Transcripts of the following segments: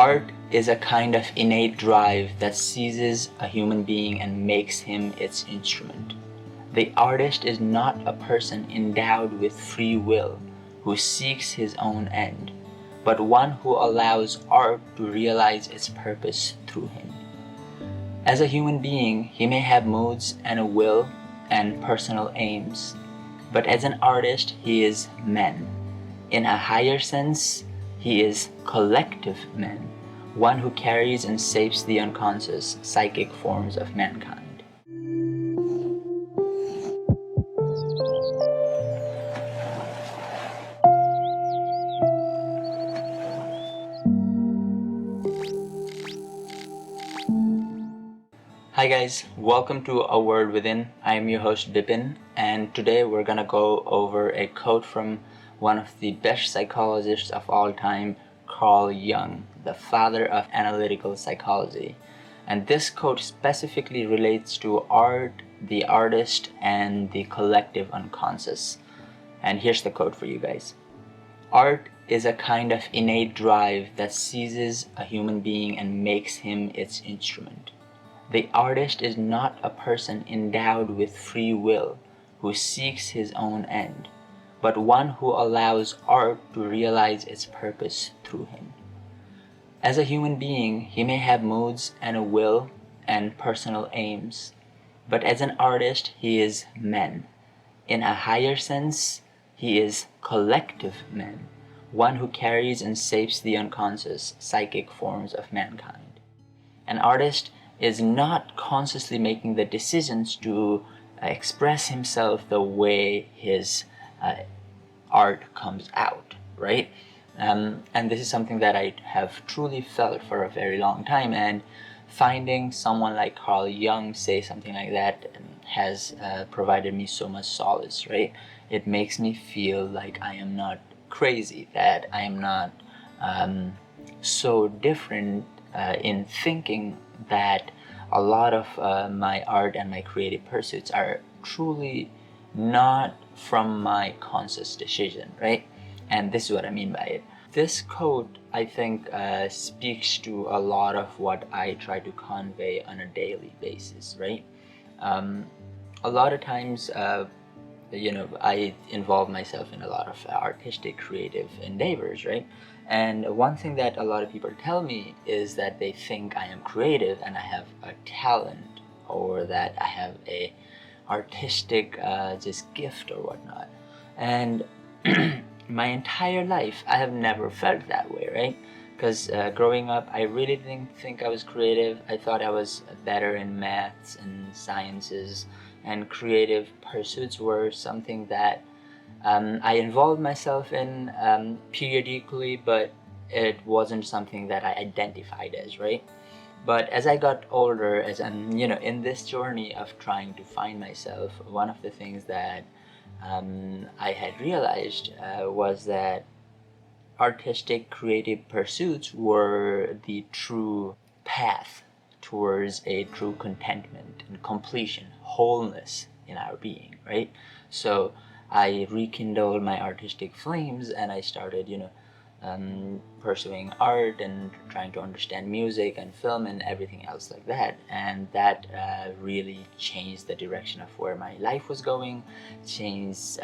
Art is a kind of innate drive that seizes a human being and makes him its instrument. The artist is not a person endowed with free will who seeks his own end, but one who allows art to realize its purpose through him. As a human being, he may have moods and a will and personal aims, but as an artist, he is man. In a higher sense, he is collective man, one who carries and shapes the unconscious psychic forms of mankind. Hi guys, welcome to A Word Within. I'm your host Bipin, and today we're gonna go over a quote from one of the best psychologists of all time, Carl Jung, the father of analytical psychology. And this quote specifically relates to art, the artist, and the collective unconscious. And here's the quote for you guys. Art is a kind of innate drive that seizes a human being and makes him its instrument. The artist is not a person endowed with free will who seeks his own end, but one who allows art to realize its purpose through him. As a human being, he may have moods and a will and personal aims, but as an artist, he is man. In a higher sense, he is collective man, one who carries and shapes the unconscious psychic forms of mankind. An artist is not consciously making the decisions to express himself the way his art comes out, right? And this is something that I have truly felt for a very long time, and finding someone like Carl Jung say something like that has provided me so much solace, right? It makes me feel like I am not crazy, that I am not so different in thinking, that a lot of my art and my creative pursuits are truly not from my conscious decision, right? And this is what I mean by it. This quote, I think, speaks to a lot of what I try to convey on a daily basis, right? A lot of times, I involve myself in a lot of artistic, creative endeavors, right? And one thing that a lot of people tell me is that they think I am creative and I have a talent, or that I have a artistic just gift or whatnot. And my entire life, I have never felt that way, right? Because growing up, I really didn't think I was creative. I thought I was better in maths and sciences, and creative pursuits were something that I involved myself in periodically, but it wasn't something that I identified as, right? But as I got older, as I'm, in this journey of trying to find myself, one of the things that I had realized was that artistic, creative pursuits were the true path towards a true contentment and completion, wholeness in our being, right? So I rekindled my artistic flames, and I started, pursuing art and trying to understand music and film and everything else like that. And that really changed the direction of where my life was going, changed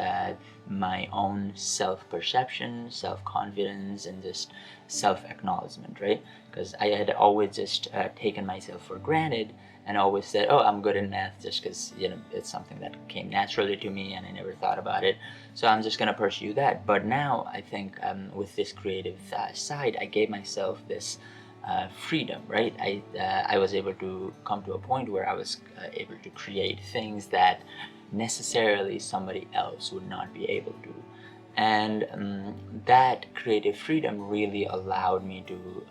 my own self-perception, self-confidence, and just self-acknowledgement, right? Because I had always just taken myself for granted and always said, oh, I'm good in math, just because it's something that came naturally to me and I never thought about it, so I'm just going to pursue that. But now I think with this creative side, I gave myself this freedom, right? I was able to come to a point where I was able to create things that necessarily somebody else would not be able to. And that creative freedom really allowed me to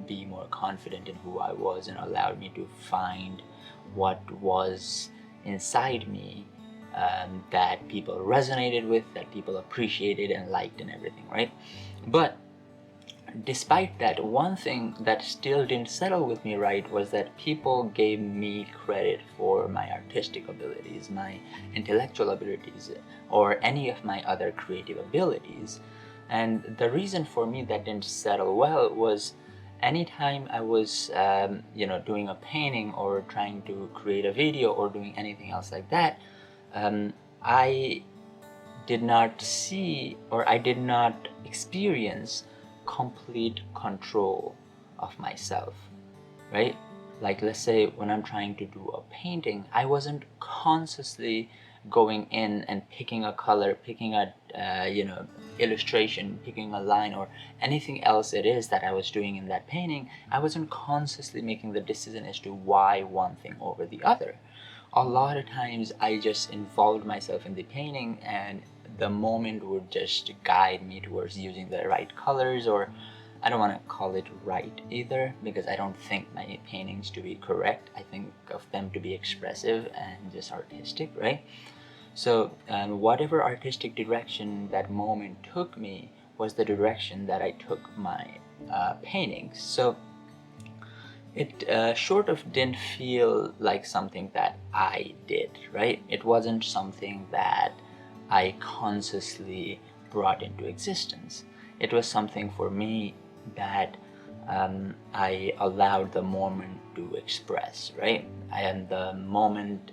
be more confident in who I was, and allowed me to find what was inside me that people resonated with, that people appreciated and liked and everything, right? But despite that, one thing that still didn't settle with me right was that people gave me credit for my artistic abilities, my intellectual abilities, or any of my other creative abilities. And the reason for me that didn't settle well was anytime I was doing a painting or trying to create a video or doing anything else like that, I did not see, or I did not experience complete control of myself, right? Like, let's say when I'm trying to do a painting, I wasn't consciously going in and picking a color, picking a illustration, picking a line, or anything else it is that I was doing in that painting. I wasn't consciously making the decision as to why one thing over the other. A lot of times I just involved myself in the painting, and the moment would just guide me towards using the right colors, or I don't want to call it right either, because I don't think my paintings to be correct. I think of them to be expressive and just artistic, right? So whatever artistic direction that moment took me was the direction that I took my paintings. So it sort of didn't feel like something that I did, right? It wasn't something that I consciously brought into existence. It was something for me that I allowed the moment to express, right? And the moment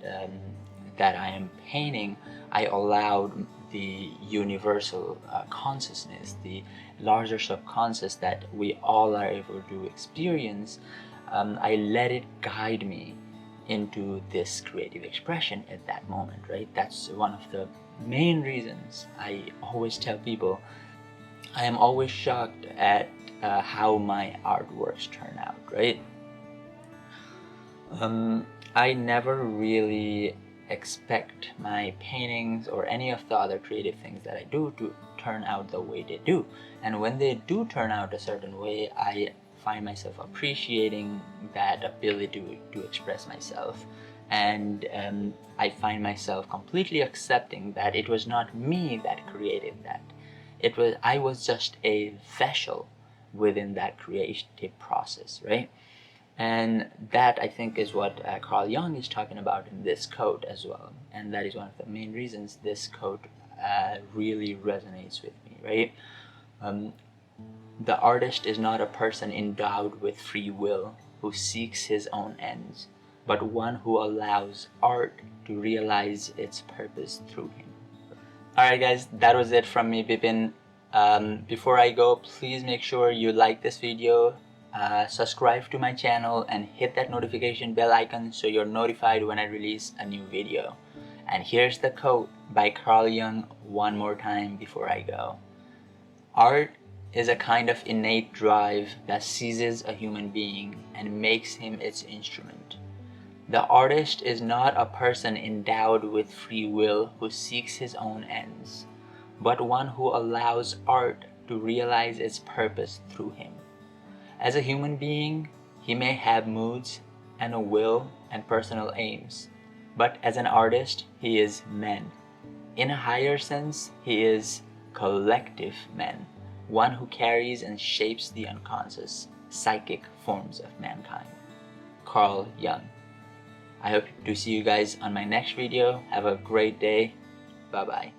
that I am painting, I allowed the universal consciousness, the larger subconscious that we all are able to experience, I let it guide me into this creative expression at that moment, right? That's one of the main reasons I always tell people I am always shocked at how my artworks turn out, right? I never really expect my paintings or any of the other creative things that I do to turn out the way they do. And when they do turn out a certain way, I find myself appreciating that ability to express myself. And I find myself completely accepting that it was not me that created that. I was just a vessel within that creative process, right? And that, I think, is what Carl Jung is talking about in this quote as well. And that is one of the main reasons this quote really resonates with me, right? The artist is not a person endowed with free will who seeks his own ends, but one who allows art to realize its purpose through him. Alright guys, that was it from me, Bipin. Before I go, please make sure you like this video, subscribe to my channel, and hit that notification bell icon so you're notified when I release a new video. And here's the quote by Carl Jung one more time before I go. Art is a kind of innate drive that seizes a human being and makes him its instrument. The artist is not a person endowed with free will who seeks his own ends, but one who allows art to realize its purpose through him. As a human being, he may have moods and a will and personal aims, but as an artist, he is man. In a higher sense, he is collective man, one who carries and shapes the unconscious, psychic forms of mankind. Carl Jung. I hope to see you guys on my next video. Have a great day. Bye bye.